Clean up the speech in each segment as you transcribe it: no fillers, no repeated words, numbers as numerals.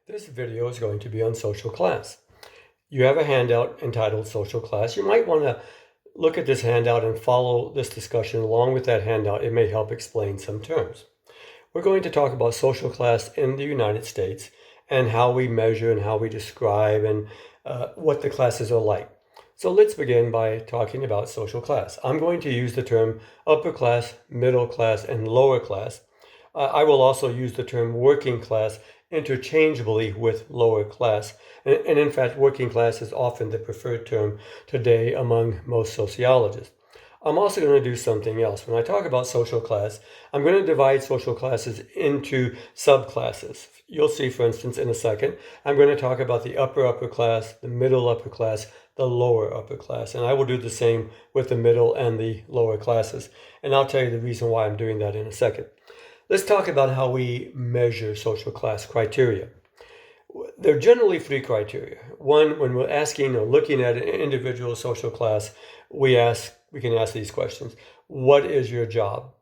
This video is going to be on social class. You have a handout entitled Social Class. You might want to look at this handout and follow this discussion along with that handout. It may help explain some terms. We're going to talk about social class in the United States and how we measure and how we describe and what the classes are like. So let's begin by talking about social class. I'm going to use the term upper class, middle class, and lower class. I will also use the term working class interchangeably with lower class. And in fact, working class is often the preferred term today among most sociologists. I'm also going to do something else. When I talk about social class, I'm going to divide social classes into subclasses. You'll see, for instance, in a second, I'm going to talk about the upper class, the middle upper class, the lower upper class. And I will do the same with the middle and the lower classes. And I'll tell you the reason why I'm doing that in a second. Let's talk about how we measure social class criteria. There are generally three criteria. One, when we're asking or looking at an individual social class, we can ask these questions. What is your job?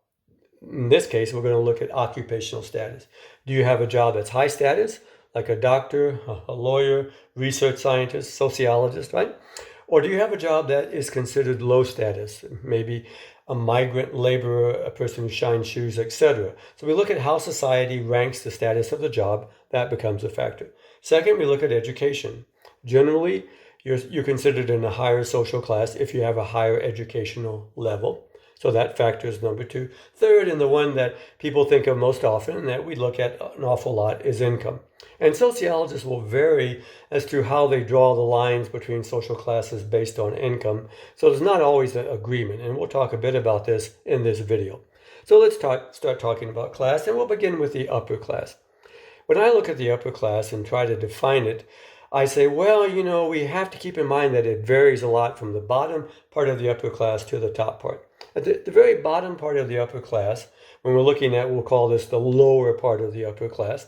In this case, we're going to look at occupational status. Do you have a job that's high status, like a doctor, a lawyer, research scientist, sociologist, right? Or do you have a job that is considered low status, maybe a migrant laborer, a person who shines shoes, etc. So we look at how society ranks the status of the job. That becomes a factor. Second, we look at education. Generally, you're considered in a higher social class if you have a higher educational level. So that factor is number two. Third, and the one that people think of most often and that we look at an awful lot, is income. And sociologists will vary as to how they draw the lines between social classes based on income. So there's not always an agreement, and we'll talk a bit about this in this video. So let's start talking about class, and we'll begin with the upper class. When I look at the upper class and try to define it, I say, well, we have to keep in mind that it varies a lot from the bottom part of the upper class to the top part. At the very bottom part of the upper class, when we're looking at, we'll call this the lower part of the upper class.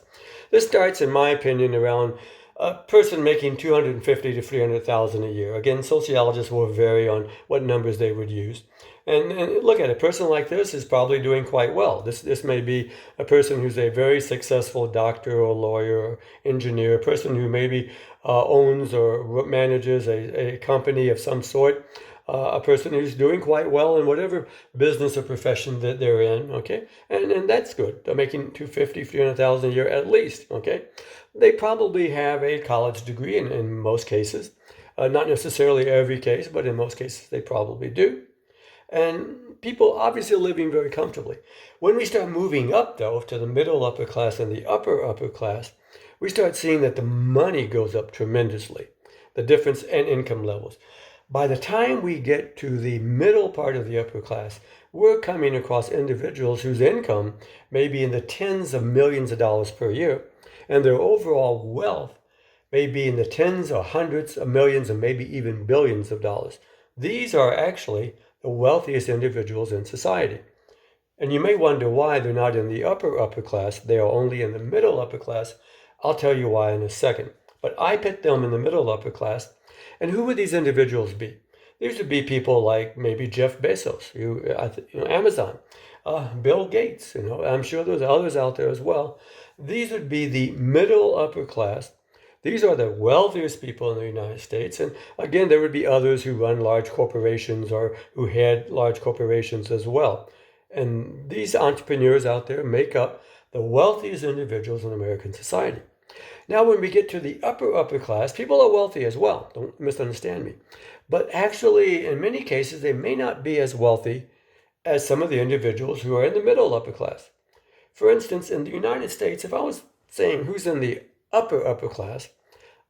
This starts, in my opinion, around a person making $250,000 to $300,000 a year. Again, sociologists will vary on what numbers they would use. And look at it, a person like this is probably doing quite well. This may be a person who's a very successful doctor or lawyer or engineer, a person who maybe owns or manages a company of some sort, a person who's doing quite well in whatever business or profession that they're in, okay? And that's good. They're making $250,000, $300,000 a year at least, okay? They probably have a college degree in most cases. Not necessarily every case, but in most cases they probably do. And people obviously are living very comfortably. When we start moving up, though, to the middle upper class and the upper class, we start seeing that the money goes up tremendously, the difference in income levels. By the time we get to the middle part of the upper class, we're coming across individuals whose income may be in the tens of millions of dollars per year, and their overall wealth may be in the tens or hundreds of millions and maybe even billions of dollars. These are actually the wealthiest individuals in society. And you may wonder why they're not in the upper class. They are only in the middle upper class. I'll tell you why in a second. But I put them in the middle upper class. And who would these individuals be? These would be people like maybe Jeff Bezos, Amazon, Bill Gates. I'm sure there's others out there as well. These would be the middle upper class. These are the wealthiest people in the United States. And again, there would be others who run large corporations or who had large corporations as well. And these entrepreneurs out there make up the wealthiest individuals in American society. Now, when we get to the upper class, people are wealthy as well. Don't misunderstand me. But actually, in many cases, they may not be as wealthy as some of the individuals who are in the middle upper class. For instance, in the United States, if I was saying who's in the upper class,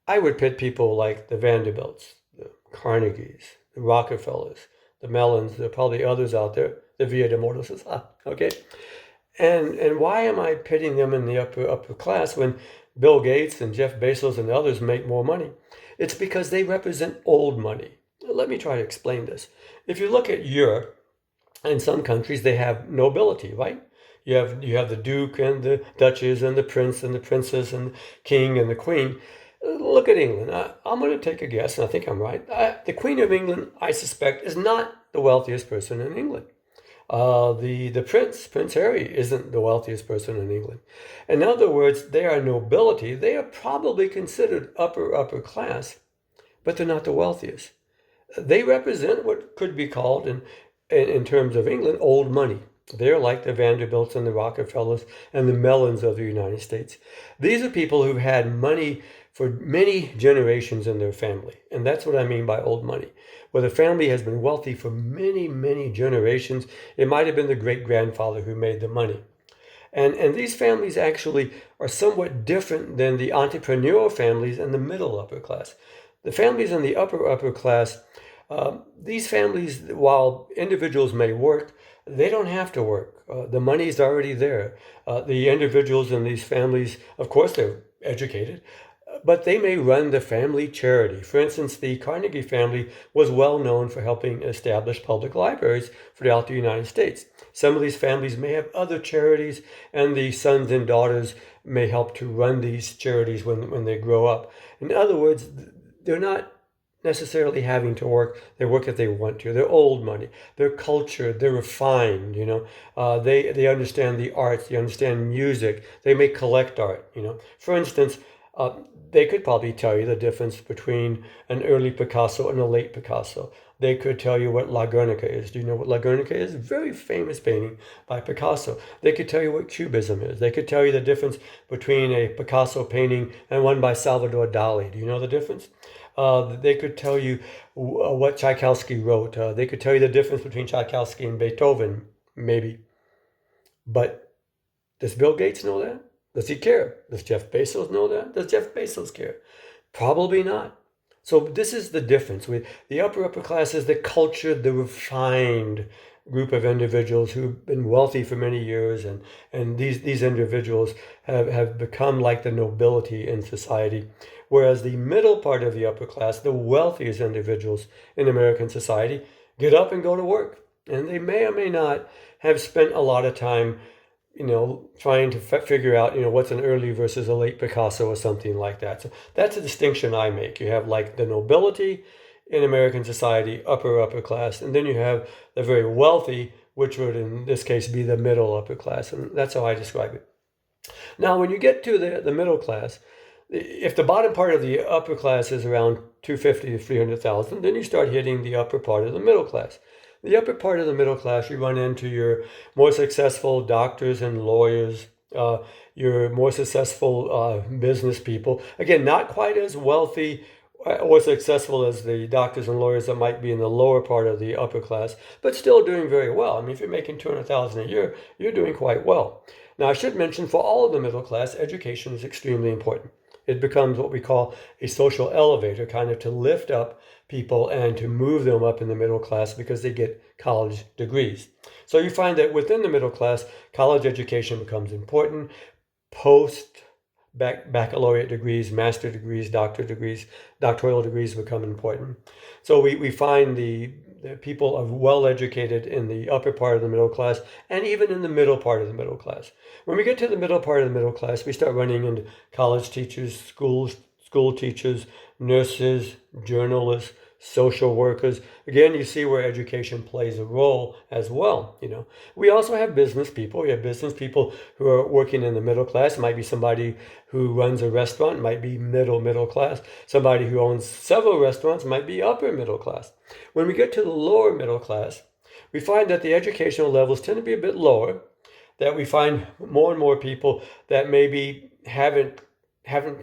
I would pit people like the Vanderbilts, the Carnegies, the Rockefellers, the Mellons. There are probably others out there, the Via de Mortoses, okay? And why am I pitting them in the upper class when Bill Gates and Jeff Bezos and others make more money? It's because they represent old money. Let me try to explain this. If you look at Europe, in some countries they have nobility, right? You have the Duke and the Duchess and the Prince and the Princess and the King and the Queen. Look at England. I'm going to take a guess, and I think I'm right. The Queen of England, I suspect, is not the wealthiest person in England. The Prince Harry, isn't the wealthiest person in England. In other words, they are nobility. They are probably considered upper class, but they're not the wealthiest. They represent what could be called, in terms of England, old money. They're like the Vanderbilts and the Rockefellers and the Mellons of the United States. These are people who've had money for many generations in their family. And that's what I mean by old money. Where the family has been wealthy for many, many generations. It might have been the great-grandfather who made the money. And these families actually are somewhat different than the entrepreneurial families and the middle upper class. The families in the upper class, these families, while individuals may work, they don't have to work. The money is already there. The individuals in these families, of course, they're educated, but they may run the family charity. For instance, the Carnegie family was well known for helping establish public libraries throughout the United States. Some of these families may have other charities, and the sons and daughters may help to run these charities when they grow up. In other words, they're not necessarily having to work. They work if they want to. They're old money. They're cultured. They're refined. They understand the arts. They understand music. They may collect art. For instance, they could probably tell you the difference between an early Picasso and a late Picasso. They could tell you what La Guernica is. Do you know what La Guernica is? Very famous painting by Picasso. They could tell you what Cubism is. They could tell you the difference between a Picasso painting and one by Salvador Dali. Do you know the difference? They could tell you what Tchaikovsky wrote. They could tell you the difference between Tchaikovsky and Beethoven, maybe. But does Bill Gates know that? Does he care? Does Jeff Bezos know that? Does Jeff Bezos care? Probably not. So this is the difference. With the upper class is the cultured, the refined group of individuals who've been wealthy for many years, and these individuals have become like the nobility in society. Whereas the middle part of the upper class, the wealthiest individuals in American society, get up and go to work. And they may or may not have spent a lot of time trying to figure out, what's an early versus a late Picasso or something like that. So that's a distinction I make. You have like the nobility in American society, upper class, and then you have the very wealthy, which would in this case be the middle upper class. And that's how I describe it. Now, when you get to the middle class, if the bottom part of the upper class is around 250 to 300,000, then you start hitting the upper part of the middle class. The upper part of the middle class, you run into your more successful doctors and lawyers, your more successful business people. Again, not quite as wealthy or successful as the doctors and lawyers that might be in the lower part of the upper class, but still doing very well. I mean, if you're making $200,000 a year, you're doing quite well. Now, I should mention, for all of the middle class, education is extremely important. It becomes what we call a social elevator, kind of to lift up people and to move them up in the middle class because they get college degrees. So you find that within the middle class, college education becomes important. Baccalaureate degrees, master degrees, doctoral degrees become important. So we find the people are well educated in the upper part of the middle class and even in the middle part of the middle class. When we get to the middle part of the middle class, we start running into college teachers, school teachers, nurses, journalists, social workers. Again, you see where education plays a role as well. We also have business people. We have business people who are working in the middle class. It might be somebody who runs a restaurant, it might be middle class. Somebody who owns several restaurants might be upper middle class. When we get to the lower middle class, we find that the educational levels tend to be a bit lower, that we find more and more people that maybe haven't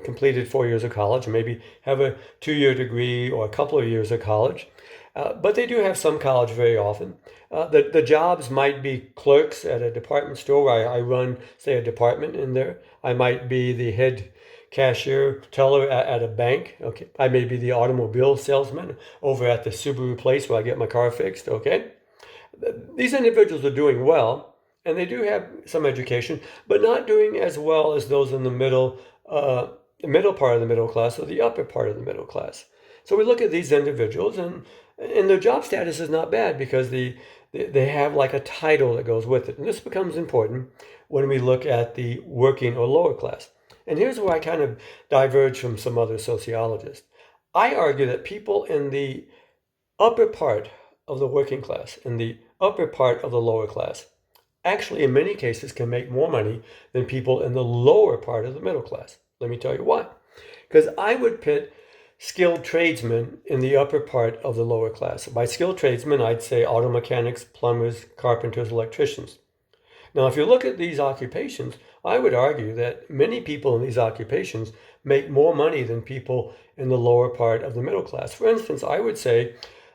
completed 4 years of college, maybe have a 2-year degree or a couple of years of college, but they do have some college very often. The jobs might be clerks at a department store where I run, say, a department in there. I might be the head cashier, teller at a bank. Okay, I may be the automobile salesman over at the Subaru place where I get my car fixed. Okay, these individuals are doing well, and they do have some education, but not doing as well as those in the middle part of the middle class or the upper part of the middle class. So we look at these individuals, and their job status is not bad because they have like a title that goes with it. And this becomes important when we look at the working or lower class. And here's where I kind of diverge from some other sociologists. I argue that people in the upper part of the working class, in the upper part of the lower class actually in many cases can make more money than people in the lower part of the middle class. Let me tell you why. Because I would pit skilled tradesmen in the upper part of the lower class. By skilled tradesmen, I'd say auto mechanics, plumbers, carpenters, electricians. Now, if you look at these occupations, I would argue that many people in these occupations make more money than people in the lower part of the middle class. For instance, I would say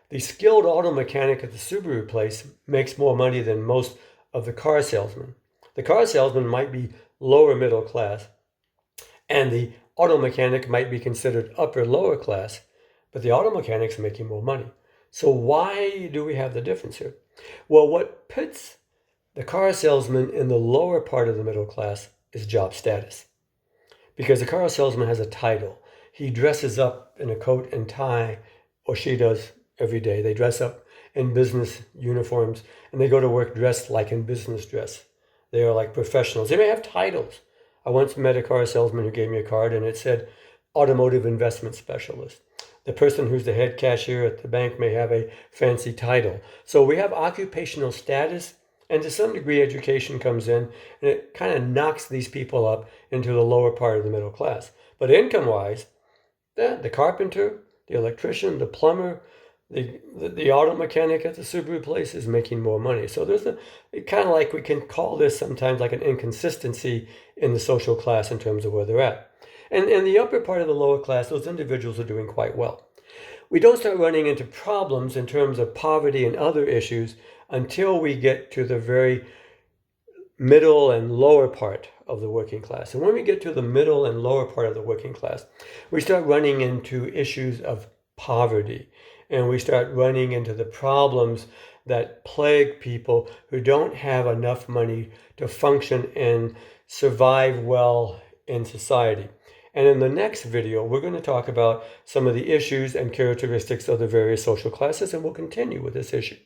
the skilled auto mechanic at the Subaru place makes more money than most of the car salesman. The car salesman might be lower middle class, and the auto mechanic might be considered upper lower class, but the auto mechanic's making more money. So why do we have the difference here? Well, what puts the car salesman in the lower part of the middle class is job status. Because the car salesman has a title. He dresses up in a coat and tie, or she does every day. They dress up in business uniforms, and they go to work dressed like in business dress. They are like professionals. They may have titles. I once met a car salesman who gave me a card, and it said automotive investment specialist. The person who's the head cashier at the bank may have a fancy title. So we have occupational status, and to some degree education comes in, and it kind of knocks these people up into the lower part of the middle class. But income-wise, the carpenter, the electrician, the plumber, the auto mechanic at the Subaru place is making more money. So there's kind of like we can call this sometimes like an inconsistency in the social class in terms of where they're at. And in the upper part of the lower class, those individuals are doing quite well. We don't start running into problems in terms of poverty and other issues until we get to the very middle and lower part of the working class. And when we get to the middle and lower part of the working class, we start running into issues of poverty. And we start running into the problems that plague people who don't have enough money to function and survive well in society. And in the next video, we're going to talk about some of the issues and characteristics of the various social classes, and we'll continue with this issue.